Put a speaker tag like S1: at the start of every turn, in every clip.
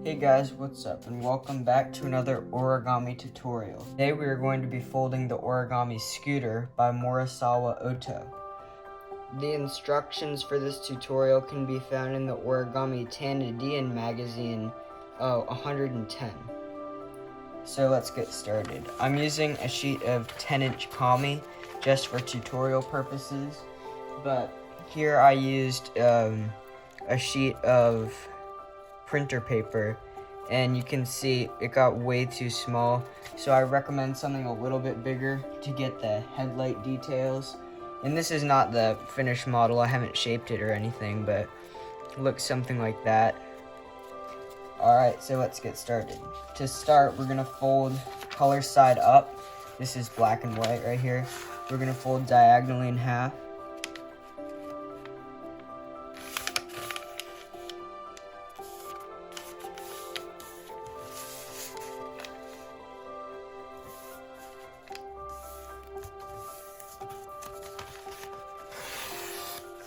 S1: Hey guys, what's up, and welcome back to another origami tutorial. Today we are going to be folding the origami scooter by Morisawa Aoto. The instructions for this tutorial can be found in the Origami Tanteidan Magazine 110. So let's get started. I'm using a sheet of 10-inch kami just for tutorial purposes, but here I used a sheet of printer paper, and you can see it got way too small, so I recommend something a little bit bigger to get the headlight details. And this is not the finished model, I haven't shaped it or anything, but it looks something like that. Alright, so let's get started. To start, we're gonna fold color side up. This is black and white right here. We're gonna fold diagonally in half.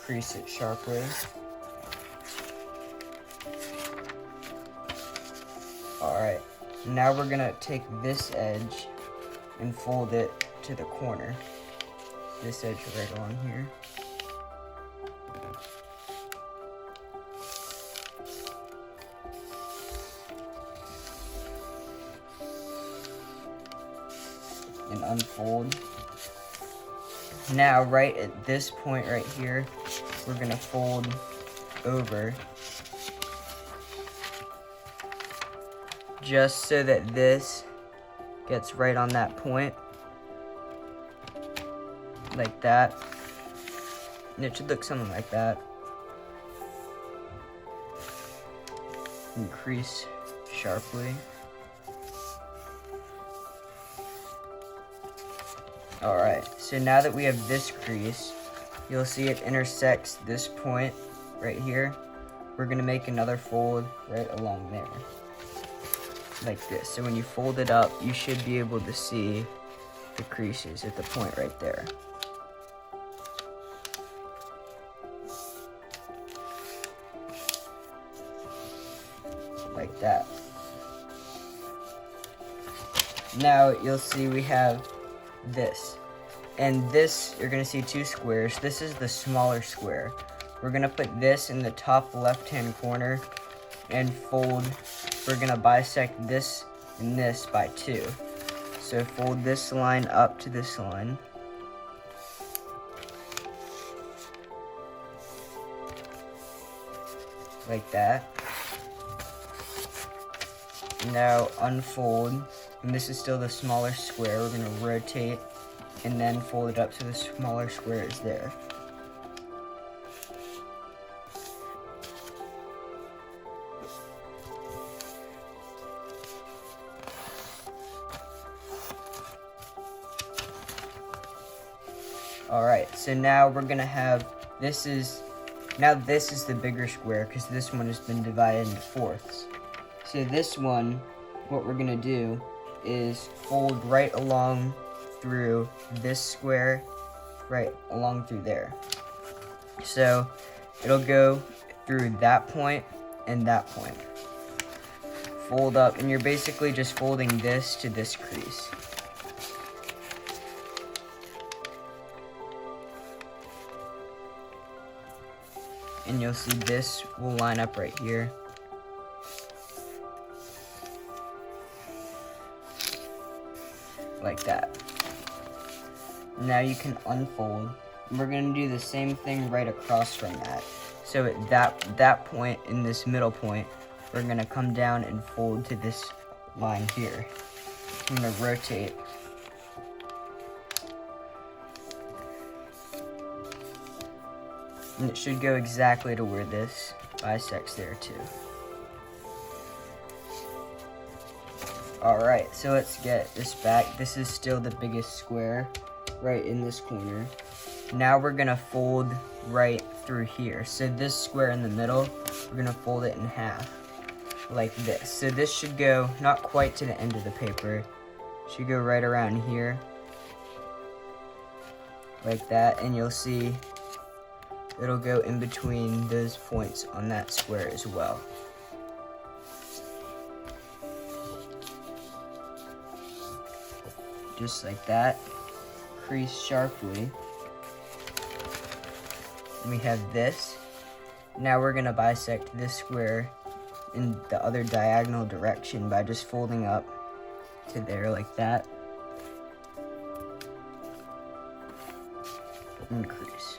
S1: Crease it sharply. Alright, now we're gonna take this edge and fold it to the corner. This edge right along here. And unfold. Now, right at this point right here, we're gonna fold over just so that this gets right on that point, like that. And it should look something like that. And crease sharply. Alright, so now that we have this crease, you'll see it intersects this point right here. We're gonna make another fold right along there, like this. So when you fold it up, you should be able to see the creases at the point right there. Like that. Now you'll see we have this. And this, you're gonna see two squares. This is the smaller square. We're gonna put this in the top left-hand corner and fold. We're gonna bisect this and this by 2. So fold this line up to this line. Like that. Now unfold, and this is still the smaller square. We're gonna rotate and then fold it up so the smaller square is there. Alright, so now we're gonna have, this is the bigger square because this one has been divided into fourths. So this one, what we're gonna do is fold right along through this square, right along through there. So it'll go through that point and that point. Fold up, and you're basically just folding this to this crease. And you'll see this will line up right here. Like that. Now you can unfold. We're going to do the same thing right across from that. So at that point, in this middle point, we're going to come down and fold to this line here. I'm going to rotate. And it should go exactly to where this bisects there too. Alright, so let's get this back. This is still the biggest square right in this corner. Now we're gonna fold right through here. So this square in the middle, we're gonna fold it in half, like this. So this should go not quite to the end of the paper. Should go right around here, like that, and you'll see it'll go in between those points on that square as well. just like that, crease sharply. And we have this. Now we're gonna bisect this square in the other diagonal direction by just folding up to there like that. And crease.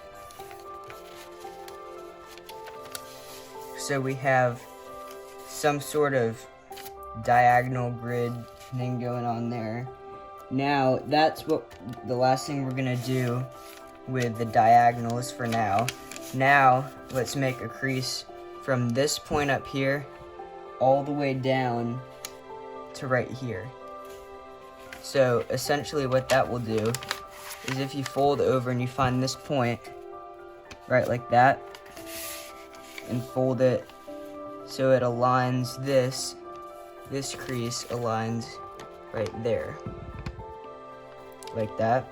S1: So we have some sort of diagonal grid thing going on there. Now that's what the last thing we're gonna do with the diagonals for now. Now let's make a crease from this point up here all the way down to right here. So essentially what that will do is if you fold over and you find this point right like that and fold it so it aligns this crease aligns right there like that.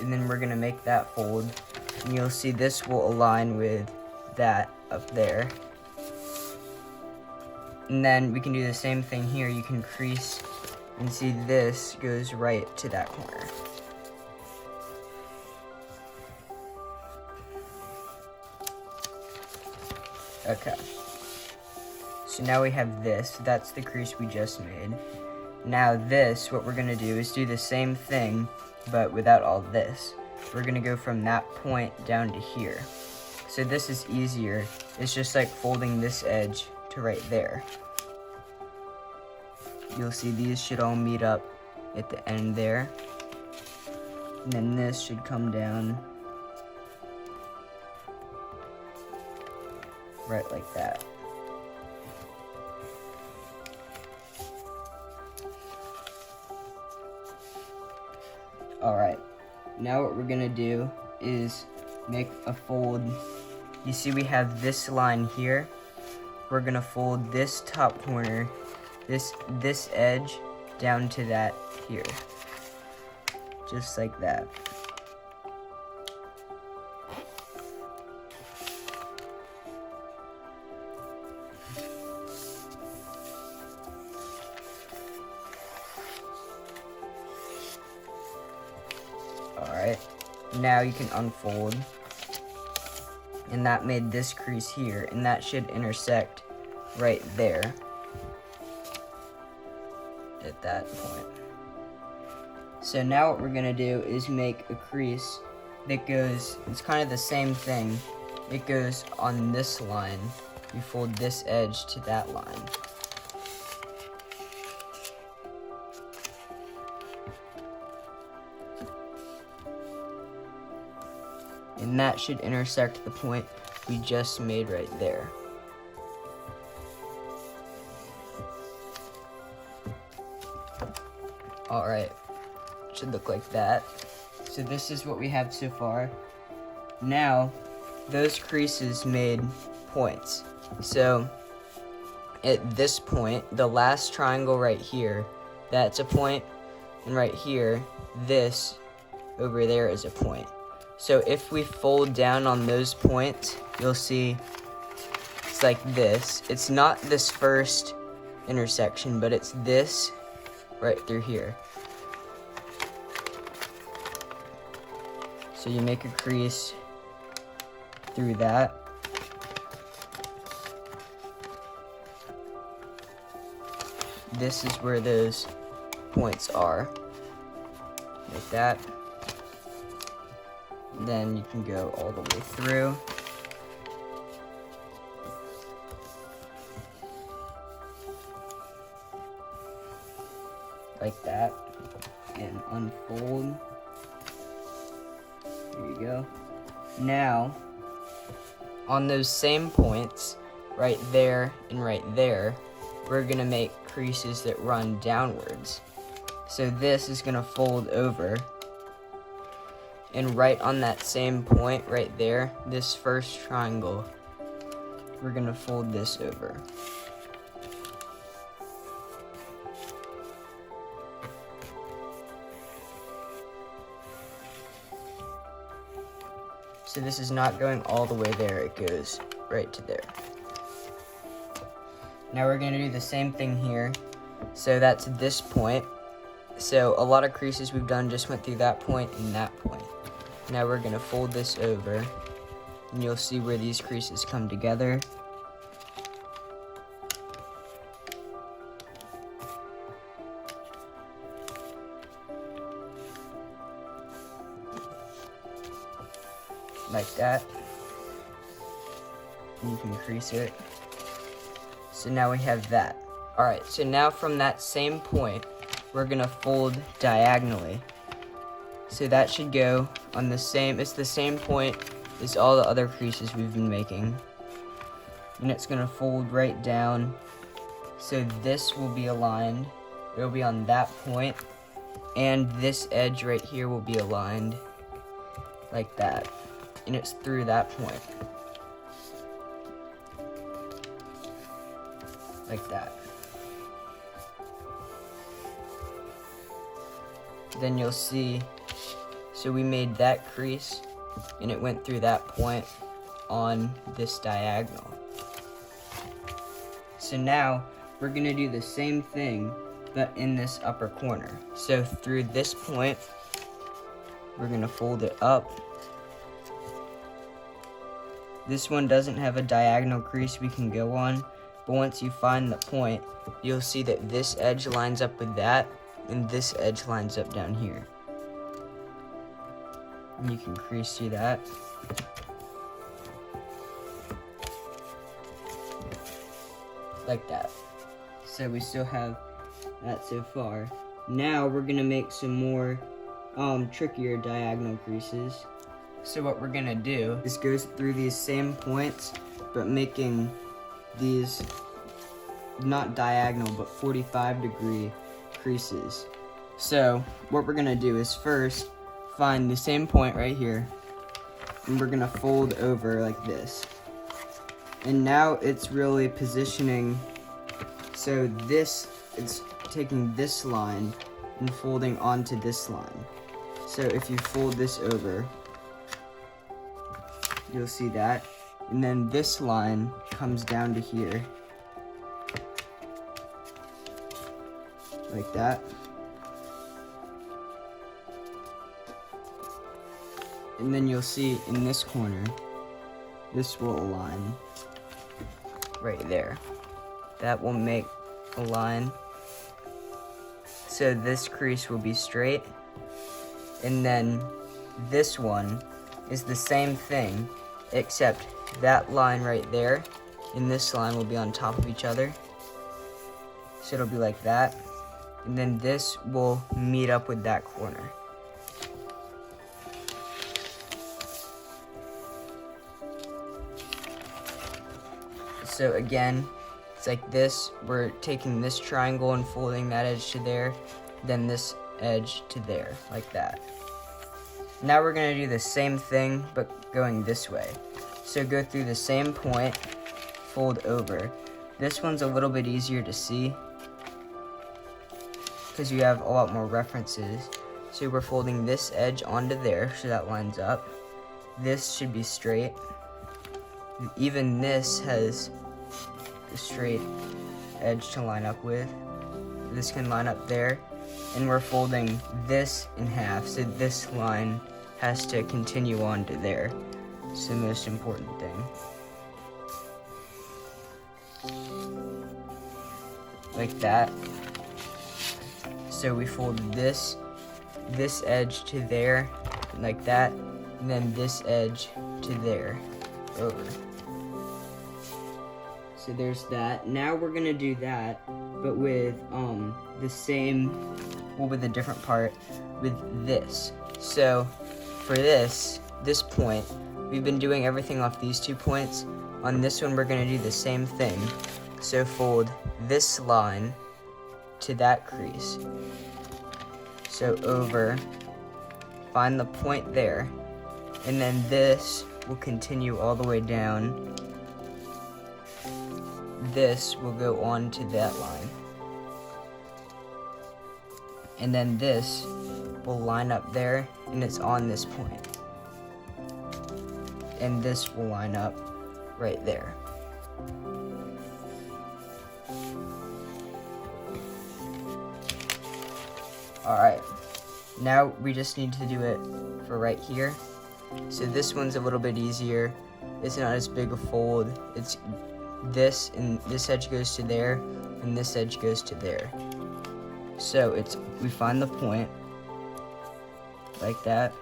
S1: And then we're gonna make that fold, and you'll see this will align with that up there. And then we can do the same thing here. You can crease and see this goes right to that corner. Okay. So now we have this. That's the crease we just made. Now this, what we're gonna do is do the same thing, but without all this. We're gonna go from that point down to here. So this is easier. It's just like folding this edge to right there. You'll see these should all meet up at the end there. And then this should come down right like that. Alright, now what we're gonna do is make a fold. You see we have this line here. We're gonna fold this top corner, this edge down to that here. Just like that. Alright, now you can unfold, and that made this crease here, and that should intersect right there at that point. So now what we're gonna do is make a crease that goes, it's kind of the same thing, it goes on this line. You fold this edge to that line. And that should intersect the point we just made right there. Alright, should look like that. So this is what we have so far. Now, those creases made points. So, at this point, the last triangle right here, that's a point, and right here, this over there is a point. So if we fold down on those points, you'll see it's like this. It's not this first intersection, but it's this right through here. So you make a crease through that. This is where those points are, like that. Then you can go all the way through. Like that. And unfold. There you go. Now, on those same points, right there and right there, we're gonna make creases that run downwards. So this is gonna fold over. And right on that same point right there, this first triangle, we're gonna fold this over. So this is not going all the way there, it goes right to there. Now we're going to do the same thing here. So that's this point. So a lot of creases we've done just went through that point and that point. Now we're going to fold this over, and you'll see where these creases come together. Like that. And you can crease it. So now we have that. Alright, so now from that same point, we're gonna fold diagonally. So that should go on the same, it's the same point as all the other creases we've been making. And it's gonna fold right down. So this will be aligned. It'll be on that point. And this edge right here will be aligned like that. And it's through that point. Like that. Then you'll see, so we made that crease and it went through that point on this diagonal. So now we're gonna do the same thing but in this upper corner. So through this point, we're gonna fold it up. This one doesn't have a diagonal crease we can go on, but once you find the point, you'll see that this edge lines up with that, and this edge lines up down here. And you can crease through that. Like that. So we still have that so far. Now we're gonna make some more trickier diagonal creases. So what we're gonna do is go through these same points, but making these not diagonal, but 45-degree creases. So what we're gonna do is first find the same point right here, and we're gonna fold over like this. And now it's really positioning, so this, it's taking this line and folding onto this line. So if you fold this over, you'll see that. And then this line comes down to here. Like that. And then you'll see in this corner, this will align right there. That will make a line. So this crease will be straight. And then this one is the same thing, except that line right there and this line will be on top of each other. So it'll be like that. And then this will meet up with that corner. So again, it's like this. We're taking this triangle and folding that edge to there, then this edge to there, like that. Now we're gonna do the same thing, but going this way. So go through the same point, fold over. This one's a little bit easier to see because you have a lot more references. So we're folding this edge onto there, so that lines up. This should be straight. Even this has a straight edge to line up with. This can line up there. And we're folding this in half, so this line has to continue on to there. It's the most important thing. Like that. So we folded this edge to there, like that, and then this edge to there, over. So there's that. Now we're gonna do that, but with the same, well, with a different part, with this. So for this point, we've been doing everything off these 2 points. On this one, we're gonna do the same thing. So fold this line to that crease. So over, find the point there, and then this will continue all the way down. This will go on to that line. And then this will line up there, and it's on this point. And this will line up right there. Alright, now we just need to do it for right here. So this one's a little bit easier. It's not as big a fold. It's this, and this edge goes to there, and this edge goes to there. So we find the point, like that.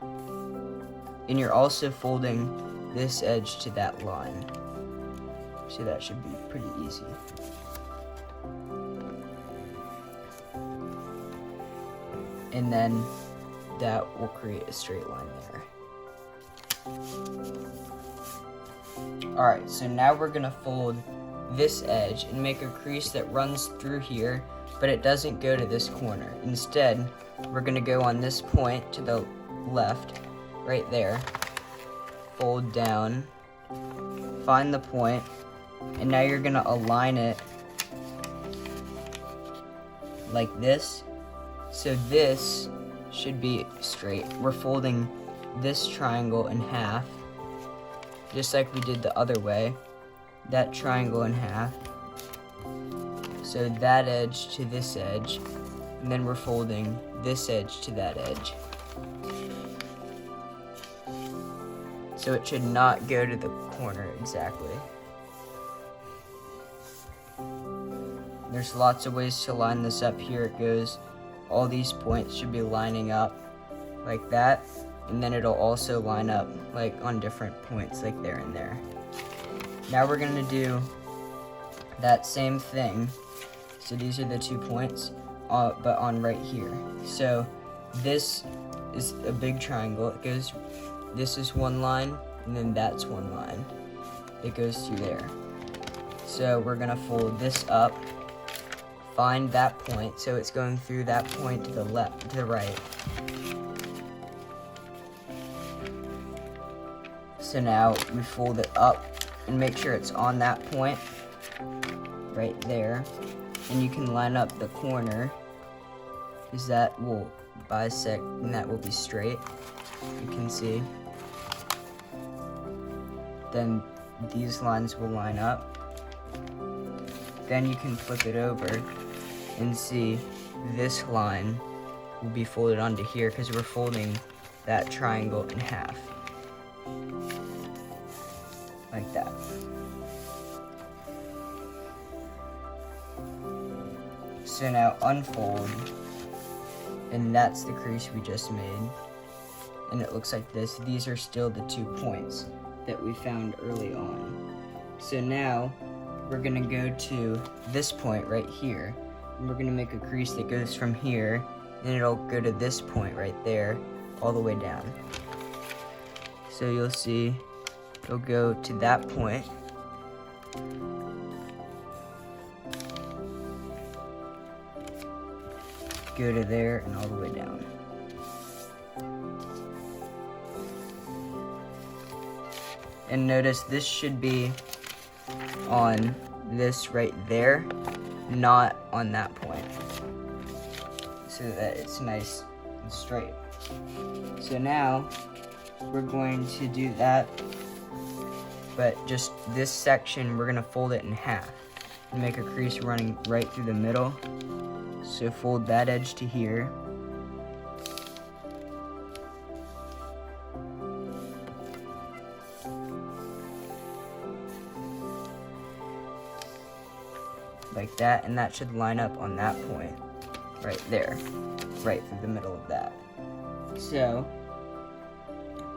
S1: And you're also folding this edge to that line. So that should be pretty easy. And then that will create a straight line there. Alright, so now we're gonna fold this edge and make a crease that runs through here, but it doesn't go to this corner. Instead, we're gonna go on this point to the left, right there, fold down, find the point, and now you're gonna align it like this. So this should be straight. We're folding this triangle in half, just like we did the other way. That triangle in half. So that edge to this edge, and then we're folding this edge to that edge. So it should not go to the corner exactly. There's lots of ways to line this up. Here it goes. All these points should be lining up like that, and then it'll also line up like on different points like there and there. Now we're gonna do that same thing. So these are the 2 points, but on right here. So this is a big triangle. It goes, this is one line, and then that's one line. It goes through there. So we're gonna fold this up, find that point, so it's going through that point to the left, to the right. So now we fold it up and make sure it's on that point, right there. And you can line up the corner, because that will bisect and that will be straight, you can see. Then these lines will line up. Then you can flip it over and see this line will be folded onto here because we're folding that triangle in half. Like that. So now unfold, and that's the crease we just made. And it looks like this. These are still the 2 points that we found early on. So now we're gonna go to this point right here, and we're gonna make a crease that goes from here, and it'll go to this point right there, all the way down. So you'll see it'll go to that point, go to there, and all the way down. And notice this should be on this right there, not on that point, so that it's nice and straight. So now we're going to do that, but just this section we're gonna fold it in half and make a crease running right through the middle. So fold that edge to here, like that, and that should line up on that point right there, right through the middle of that. So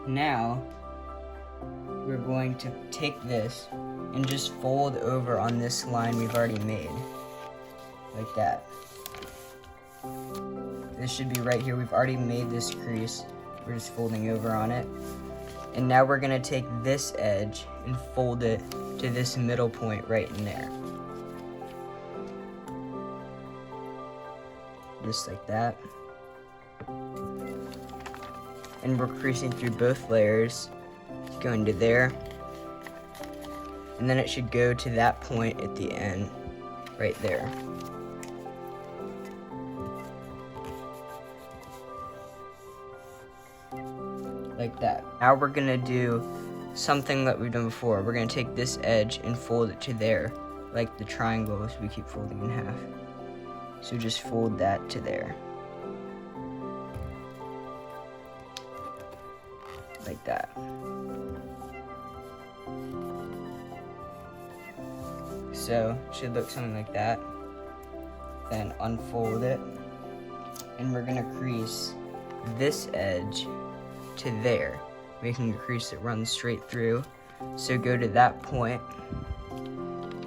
S1: now we're going to take this and just fold over on this line we've already made, like that. This should be right here. We've already made this crease. We're just folding over on it. And now we're gonna take this edge and fold it to this middle point right in there. Just like that. And we're creasing through both layers, going to there. And then it should go to that point at the end, right there. Like that. Now we're gonna do something that we've done before. We're gonna take this edge and fold it to there, like the triangles we keep folding in half. So just fold that to there. Like that. So it should look something like that. Then unfold it. And we're gonna crease this edge to there, making a crease that runs straight through. So go to that point,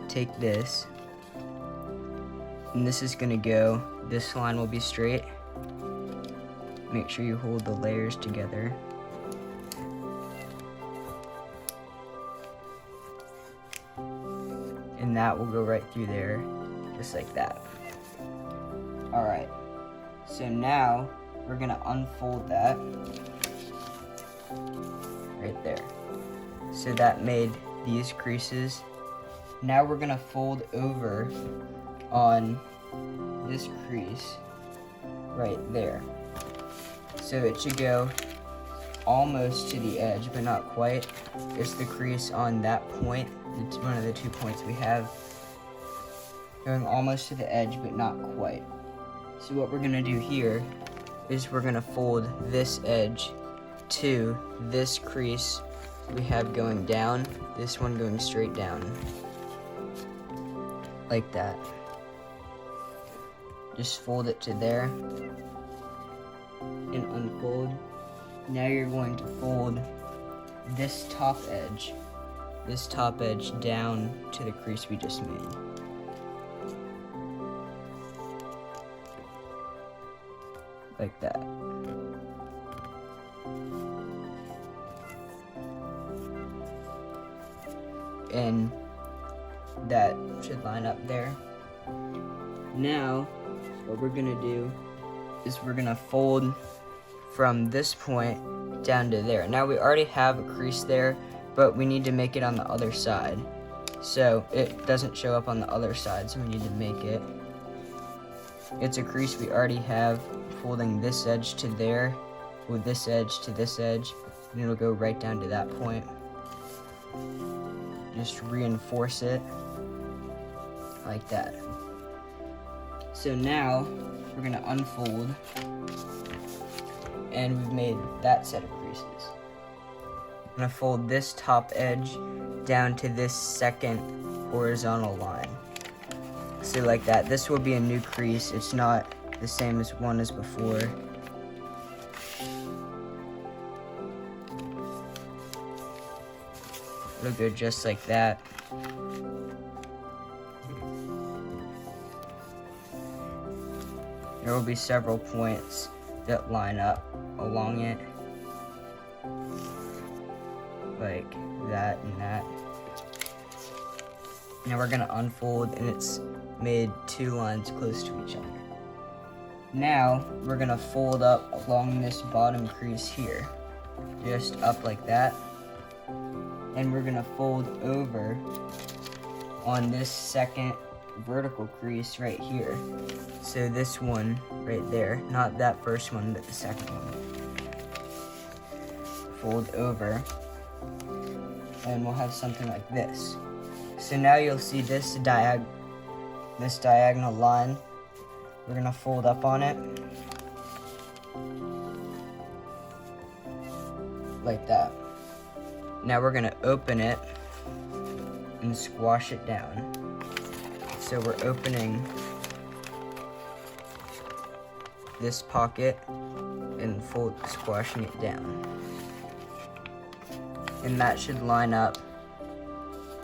S1: take this, and this is gonna go, this line will be straight. Make sure you hold the layers together. And that will go right through there, just like that. Alright, so now we're gonna unfold that right there. So that made these creases. Now we're gonna fold over on this crease right there. So it should go almost to the edge, but not quite. It's the crease on that point. It's one of the 2 points we have. Going almost to the edge, but not quite. So what we're gonna do here is we're gonna fold this edge to this crease we have going down, this one going straight down. Like that. Just fold it to there and unfold. Now you're going to fold this top edge down to the crease we just made. Like that. And that should line up there. Now, what we're gonna do is we're gonna fold from this point down to there. Now we already have a crease there, but we need to make it on the other side. So it doesn't show up on the other side, so we need to make it. It's a crease we already have, folding this edge to there, with this edge to this edge, and it'll go right down to that point. Just reinforce it like that. So now we're gonna unfold, and we've made that set of creases. I'm gonna fold this top edge down to this second horizontal line. So like that. This will be a new crease. It's not the same as one as before. It'll go just like that. There will be several points that line up along it. Like that and that. Now we're gonna unfold, and it's made 2 lines close to each other. Now we're gonna fold up along this bottom crease here. Just up like that. And we're gonna fold over on this second vertical crease right here. So this one right there, not that first one, but the second one. Fold over, and we'll have something like this. So now you'll see this diagonal line. We're gonna fold up on it like that. Now we're gonna open it and squash it down. So we're opening this pocket and squashing it down. And that should line up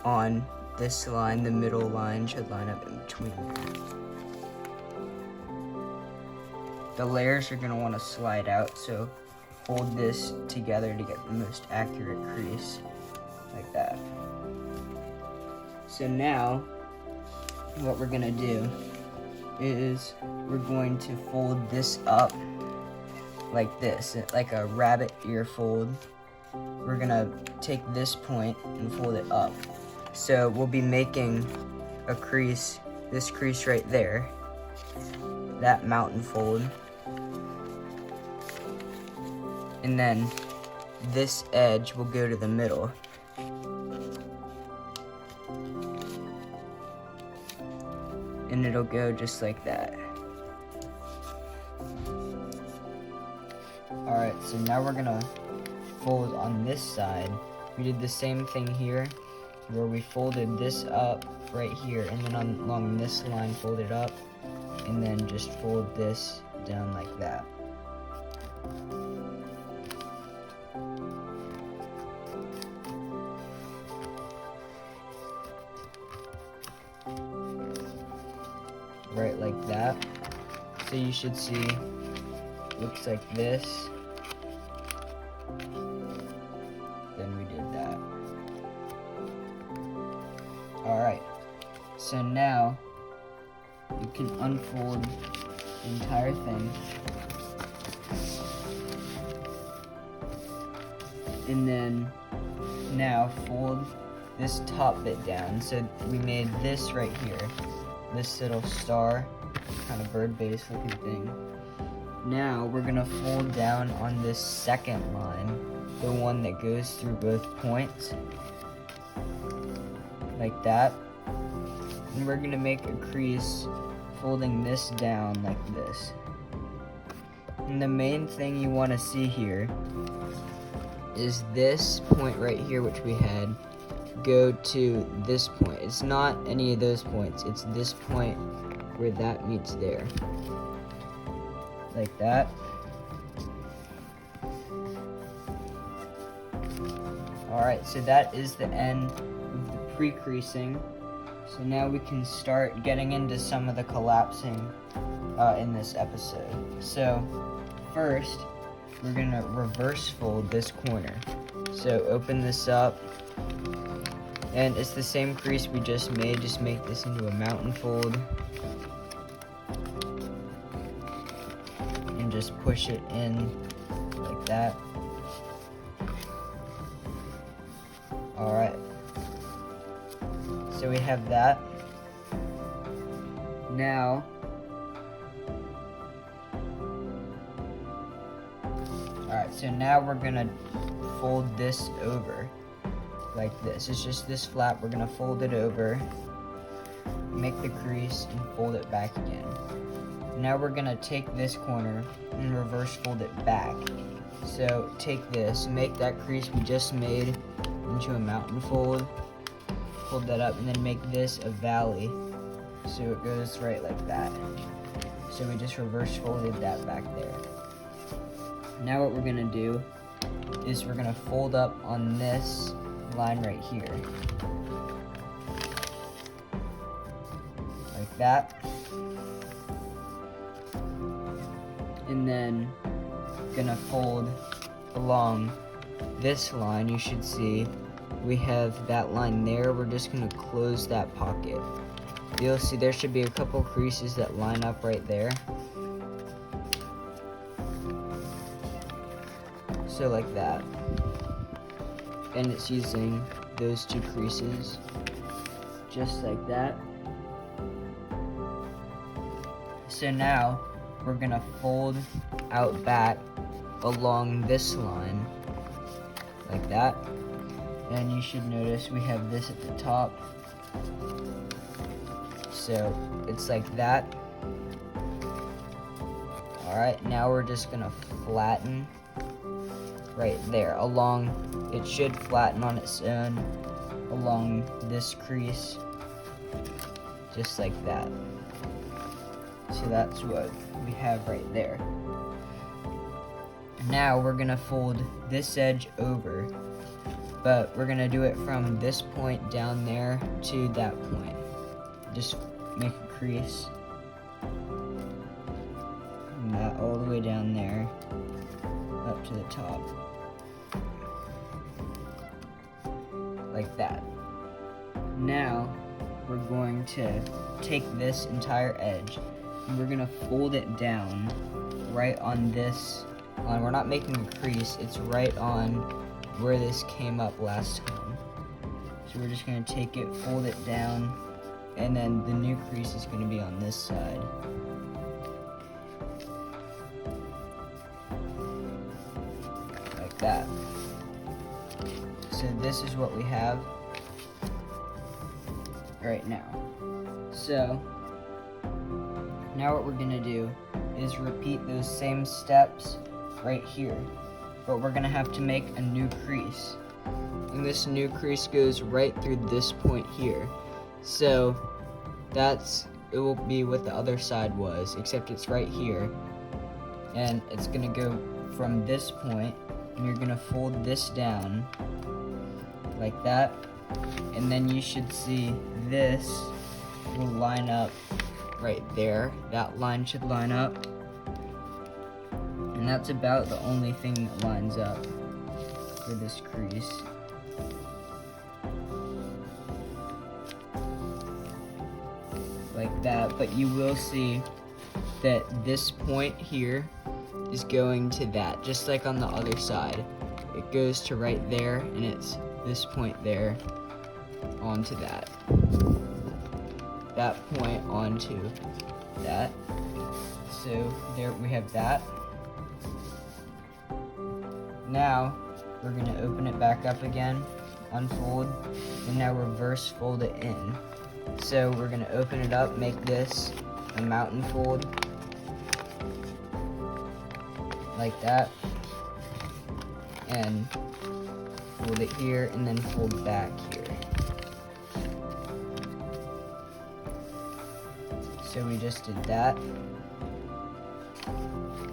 S1: on this line. The middle line should line up in between there. The layers are gonna wanna slide out, so hold this together to get the most accurate crease, like that. So now, what we're gonna do is we're going to fold this up like this, like a rabbit ear fold. We're gonna take this point and fold it up. So we'll be making a crease, this crease right there, that mountain fold. And then this edge will go to the middle. And it'll go just like that. Alright, so now we're gonna fold on this side. We did the same thing here, where we folded this up right here, and then along this line fold it up, and then just fold this down like that. Right like that. So you should see, looks like this. Then we did that. Alright, so now you can unfold the entire thing. And then now fold this top bit down. So we made this right here, this little star, kind of bird base looking thing. Now we're gonna fold down on this second line, the one that goes through both points, like that. And we're gonna make a crease folding this down like this. And the main thing you want to see here is this point right here, which we had, go to this point. It's not any of those points, it's this point where that meets there, like that. Alright, so that is the end of the pre-creasing. So now we can start getting into some of the collapsing in this episode. So first, we're gonna reverse fold this corner. So open this up, and it's the same crease we just made, just make this into a mountain fold. And just push it in like that. Alright. So we have that. Now, alright, so now we're gonna fold this over like this. It's just this flap, we're gonna fold it over, make the crease, and fold it back again. Now we're gonna take this corner and reverse fold it back. So take this, make that crease we just made into a mountain fold, fold that up, and then make this a valley, so it goes right like that. So we just reverse folded that back there. Now what we're gonna do is we're gonna fold up on this line right here, like that. And then gonna fold along this line. You should see we have that line there. We're just gonna close that pocket. You'll see there should be a couple creases that line up right there. So like that. And it's using those two creases, just like that. So now we're gonna fold out back along this line, like that. And you should notice we have this at the top. So it's like that. Alright, now we're just gonna flatten right there along. It should flatten on its own along this crease, just like that. So that's what we have right there. Now we're gonna fold this edge over, but we're gonna do it from this point down there to that point. Just make a crease, and that all the way down there up to the top, like that. Now we're going to take this entire edge and we're gonna fold it down right on this line. We're not making a crease, it's right on where this came up last time. So we're just gonna take it, fold it down, and then the new crease is gonna be on this side. Like that. So this is what we have right now. So now what we're gonna do is repeat those same steps right here. But we're gonna have to make a new crease. And this new crease goes right through this point here. So it will be what the other side was, except it's right here. And it's gonna go from this point, and you're gonna fold this down like that. And then you should see this will line up right there. That line should line up. And that's about the only thing that lines up for this crease. Like that, but you will see that this point here is going to that, just like on the other side. It goes to right there, and it's this point there onto that. That point onto that. So there we have that. Now we're going to open it back up again, unfold, and now reverse fold it in. So we're going to open it up, make this a mountain fold, like that, and fold it here, and then fold back here. So we just did that.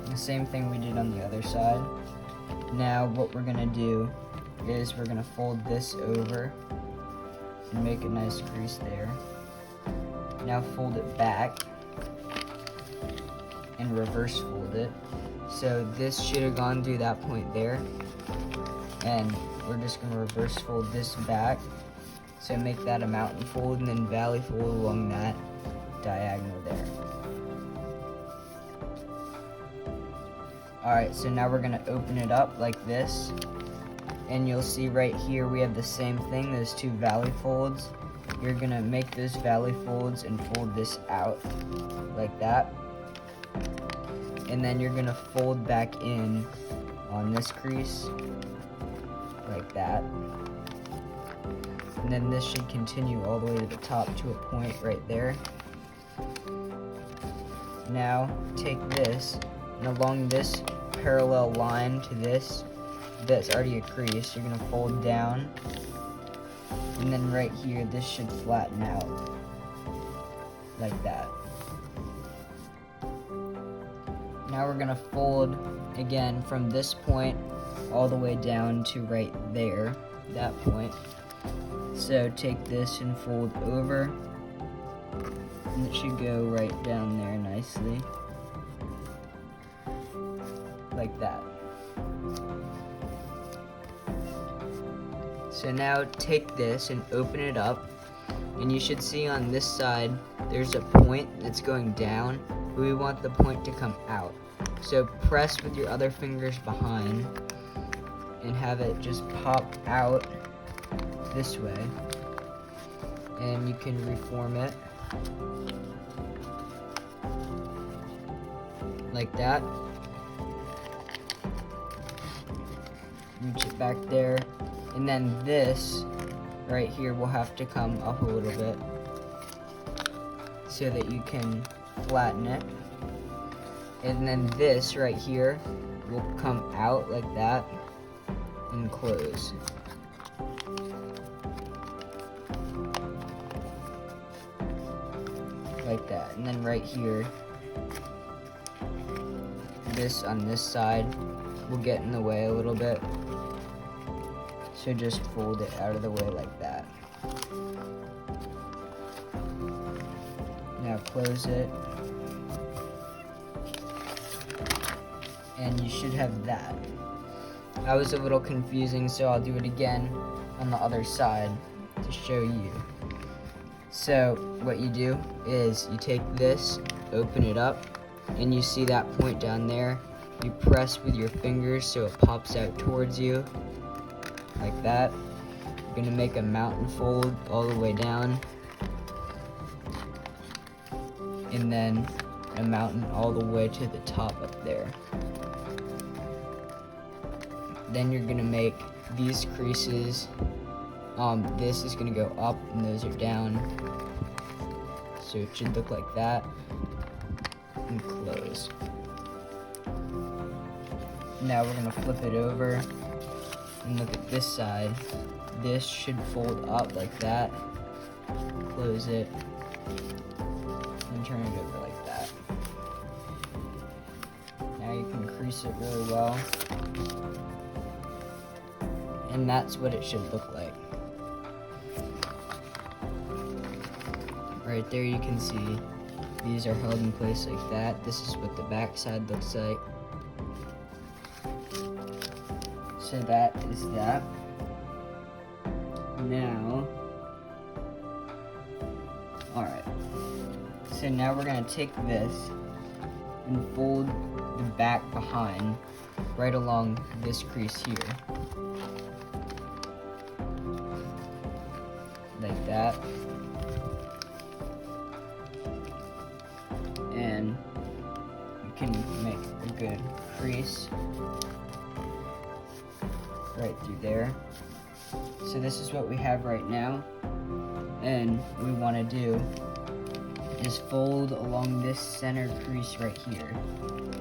S1: The same thing we did on the other side. Now what we're going to do is we're going to fold this over and make a nice crease there. Now fold it back and reverse fold it. So this should have gone through that point there, and we're just going to reverse fold this back. So make that a mountain fold, and then valley fold along that diagonal there. Alright, so now we're going to open it up like this, and you'll see right here we have the same thing, those two valley folds. You're going to make those valley folds and fold this out like that. And then you're going to fold back in on this crease like that. And then this should continue all the way to the top to a point right there. Now take this, and along this parallel line to this that's already a crease, you're going to fold down. And then right here, this should flatten out like that. Now we're going to fold again from this point all the way down to right there, that point. So take this and fold over, and it should go right down there nicely, like that. So now take this and open it up, and you should see on this side there's a point that's going down, but we want the point to come out. So press with your other fingers behind and have it just pop out this way, and you can reform it like that. Reach it back there, and then this right here will have to come up a little bit so that you can flatten it. And then this right here will come out like that and close. Like that. And then right here, this on this side will get in the way a little bit. So just fold it out of the way like that. Now close it. And you should have that. That was a little confusing, so I'll do it again on the other side to show you. So what you do is you take this, open it up, and you see that point down there. You press with your fingers so it pops out towards you, like that. You're gonna make a mountain fold all the way down, and then a mountain all the way to the top up there. Then you're gonna make these creases. This is gonna go up and those are down. So it should look like that. And close. Now we're gonna flip it over and look at this side. This should fold up like that. Close it and turn it over like that. Now you can crease it really well. And that's what it should look like. Right there you can see these are held in place like that. This is what the back side looks like. So that is that. Now, alright. So now we're gonna take this and fold the back behind right along this crease here. Like that. And you can make a good crease right through there. So this is what we have right now, and what we want to do is fold along this center crease right here.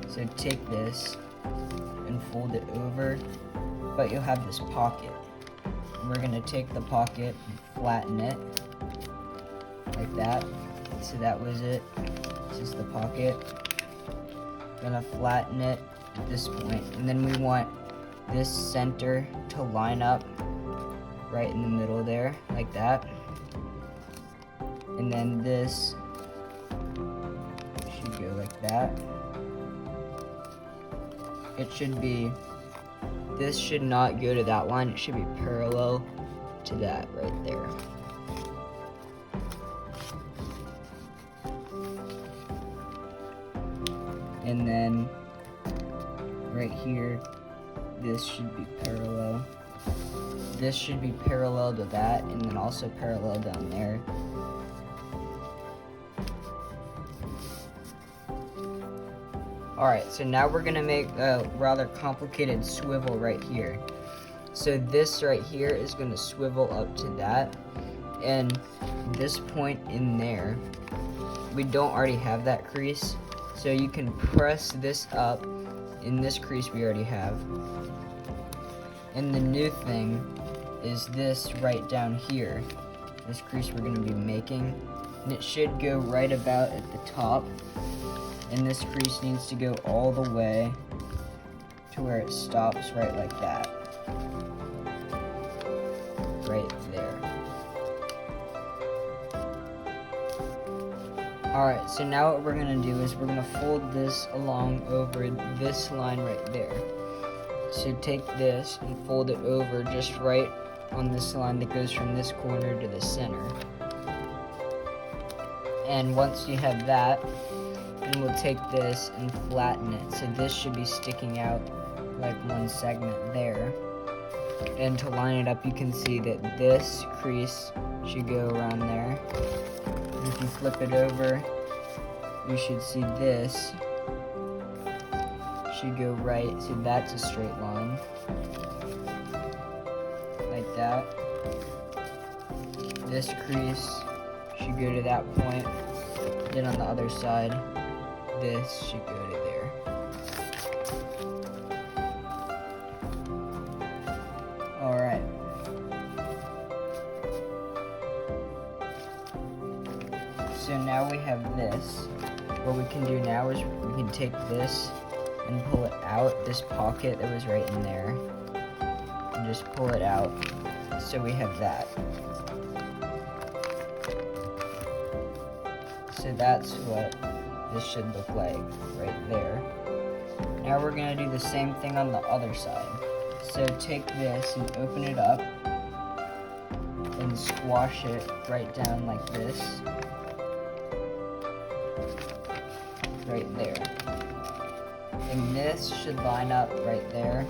S1: So take this and fold it over, but you'll have this pocket. We're going to take the pocket and flatten it like that. So that was it. This is the pocket. Gonna flatten it at this point, and then we want this center to line up right in the middle there, like that. And then this should go like that. It should be, this should not go to that line, it should be parallel to that right there. And then right here, this should be parallel. This should be parallel to that, and then also parallel down there. Alright, so now we're gonna make a rather complicated swivel right here. So this right here is gonna swivel up to that, and this point in there, we don't already have that crease, so you can press this up in this crease we already have. And the new thing is this right down here, this crease we're going to be making, and it should go right about at the top, and this crease needs to go all the way to where it stops right like that, right there. Alright, so now what we're going to do is we're going to fold this along over this line right there. So take this and fold it over just right on this line that goes from this corner to the center. And once you have that, then we'll take this and flatten it. So this should be sticking out like one segment there. And to line it up, you can see that this crease should go around there. And if you flip it over, you should see this should go right, so that's a straight line, like that. This crease should go to that point, then on the other side, this should go to there. Alright. So now we have this. What we can do now is we can take this and pull it out, this pocket that was right in there, and just pull it out, so we have that. So that's what this should look like right there. Now we're going to do the same thing on the other side. So take this and open it up and squash it right down like this, right there. And this should line up right there.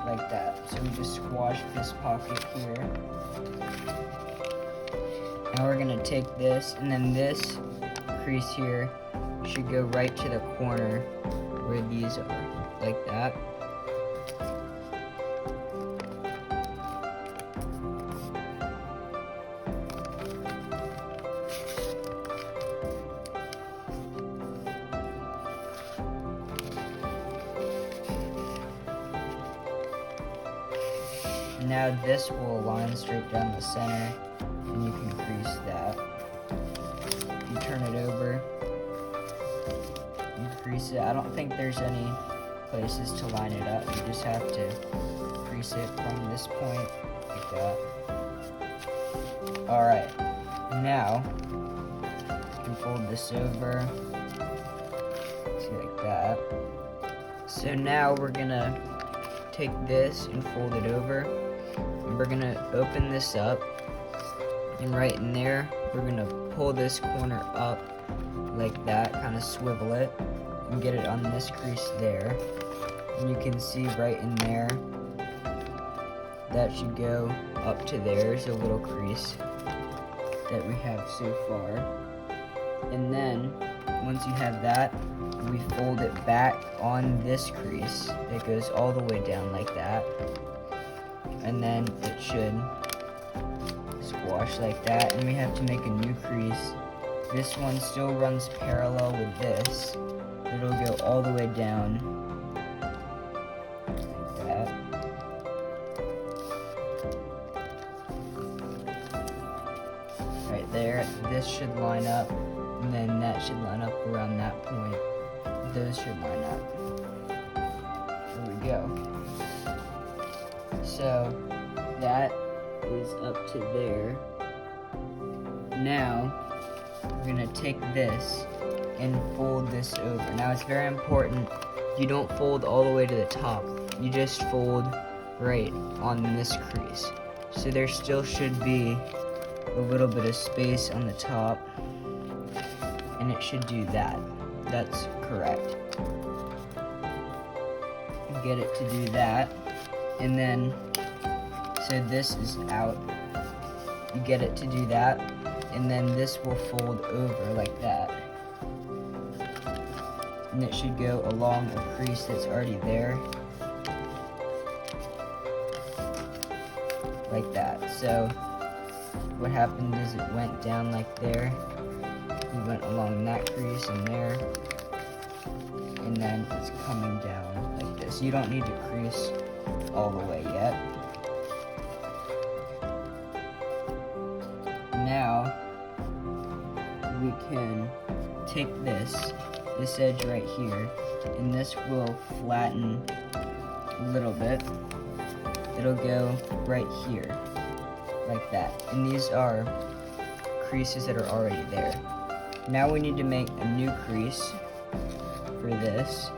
S1: Like that. So we just squash this pocket here. Now we're going to take this, and then this crease here should go right to the corner where these are, like that. Now this will align straight down the center, and you can crease that. If you turn it over, you crease it. I don't think there's any places to line it up. You just have to crease it from this point, like that. Alright, now you can fold this over, see, like that. So now we're gonna take this and fold it over, and we're gonna open this up, and right in there we're gonna pull this corner up like that, kind of swivel it and get it on this crease there, and you can see right in there that should go up to there. There's a little crease that we have so far, and then once you have that, we fold it back on this crease that goes all the way down like that, and then it should squash like that, and we have to make a new crease. This one still runs parallel with this. It'll go all the way down like that. Right there, this should line up, and then that should line up around that point. Those should line up. There we go. So that is up to there. Now we're gonna take this and fold this over. Now it's very important, you don't fold all the way to the top. You just fold right on this crease. So there still should be a little bit of space on the top, and it should do that. That's correct. Get it to do that, and then so this is out. You get it to do that, and then this will fold over like that, and it should go along a crease that's already there like that. So what happened is it went down like there, we went along that crease and there, and then it's coming down like this. You don't need to crease all the way yet. Now we can take this edge right here, and this will flatten a little bit. It'll go right here like that, and these are creases that are already there. Now we need to make a new crease for this,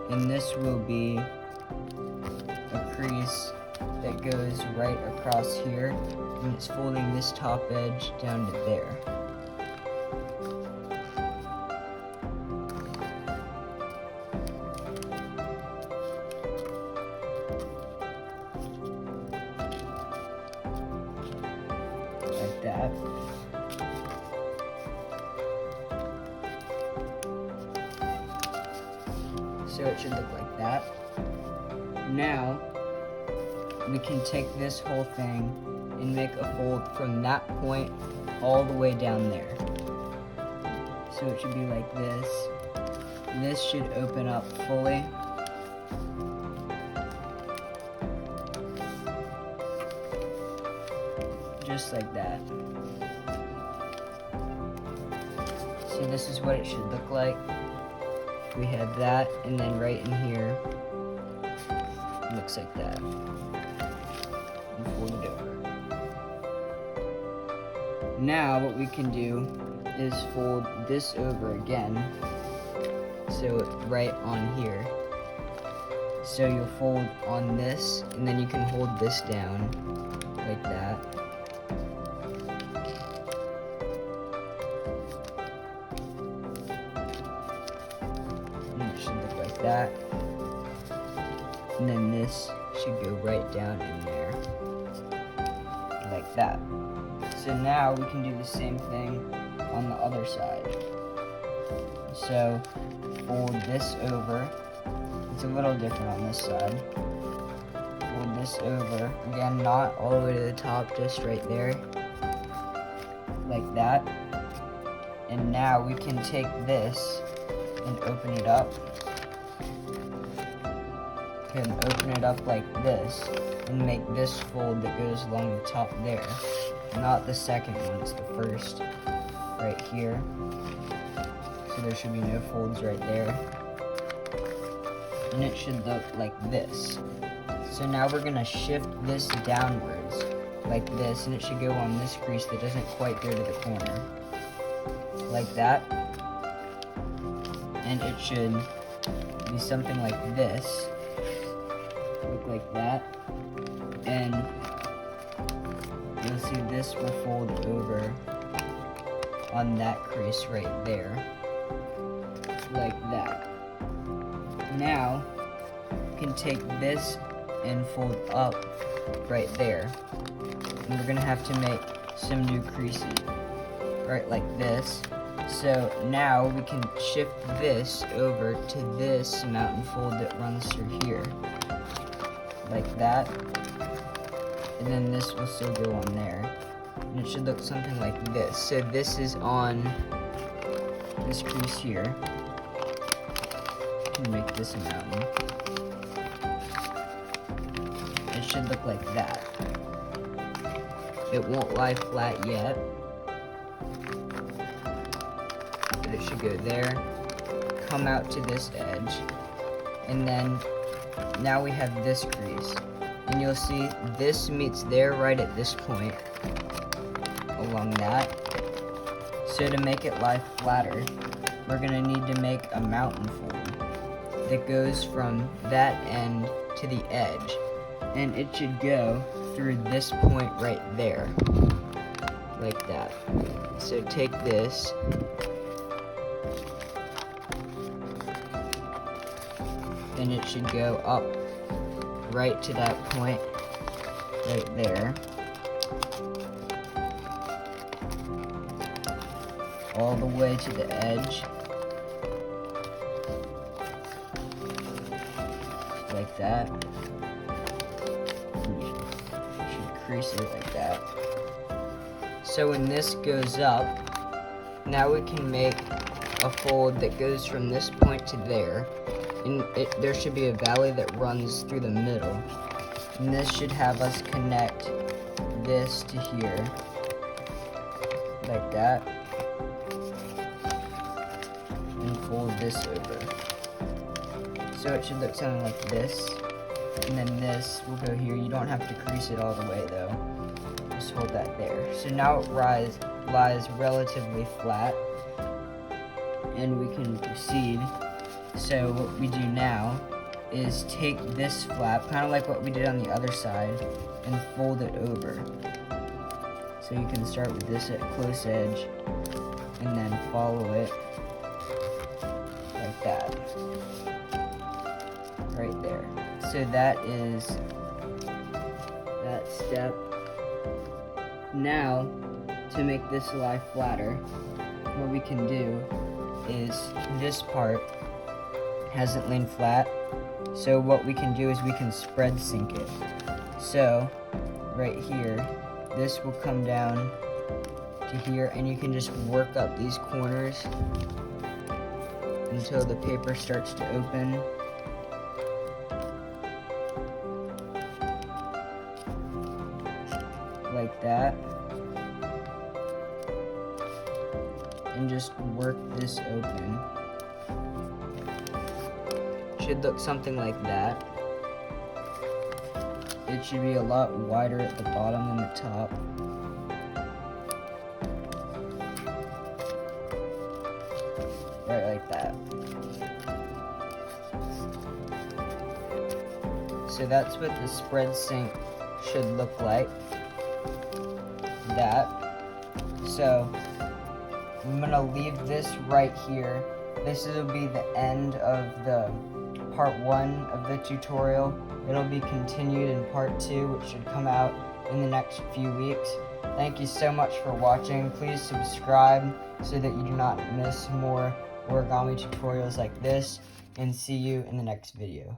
S1: and this will be a crease that goes right across here, and it's folding this top edge down to there. Like that. So it should look like that. Now we can take this whole thing and make a fold from that point all the way down there. So it should be like this. This should open up fully. Just like that. So this is what it should look like. We have that, and then right in here, it looks like that. And fold it over. Now what we can do is fold this over again, so right on here. So you'll fold on this, and then you can hold this down like that. Should look like that, and then this should go right down in there like that. So now we can do the same thing on the other side. So fold this over. It's a little different on this side. Fold this over again, not all the way to the top, just right there like that. And now we can take this and open it up. can open it up like this and make this fold that goes along the top there. Not the second one, it's the first right here. So there should be no folds right there. And it should look like this. So now we're gonna shift this downwards like this, and it should go on this crease that doesn't quite go to the corner. Like that. And it should be something like this. Look like that. And you'll see this will fold over on that crease right there. Like that. Now, you can take this and fold up right there. And we're gonna have to make some new creases, right like this. So now we can shift this over to this mountain fold that runs through here, like that. And then this will still go on there. And it should look something like this. So this is on this crease here. Can make this a mountain. It should look like that. It won't lie flat yet, but it should go there, come out to this edge, and then now we have this crease. And you'll see this meets there right at this point, along that. So to make it lie flatter, we're gonna need to make a mountain fold that goes from that end to the edge, and it should go through this point right there, like that. So take this, and it should go up right to that point right there, all the way to the edge, like that. You should crease it like that. So when this goes up, now we can make a fold that goes from this point to there, and there should be a valley that runs through the middle, and this should have us connect this to here, like that, and fold this over. So it should look something like this, and then this will go here. You don't have to crease it all the way though, just hold that there. So now it lies relatively flat, and we can proceed. So what we do now is take this flap, kind of like what we did on the other side, and fold it over. So you can start with this at close edge, and then follow it like that, right there. So that is that step. Now, to make this lie flatter, what we can do is this part hasn't lain flat, so what we can do is we can spread sink it. So right here, this will come down to here, and you can just work up these corners until the paper starts to open. Like that. And just work this open. Should look something like that. It should be a lot wider at the bottom than the top. Right like that. So that's what the spread sink should look like. That. So I'm gonna leave this right here. This will be the end of the part 1 of the tutorial. It'll be continued in part 2, which should come out in the next few weeks. Thank you so much for watching. Please subscribe so that you do not miss more origami tutorials like this, and see you in the next video.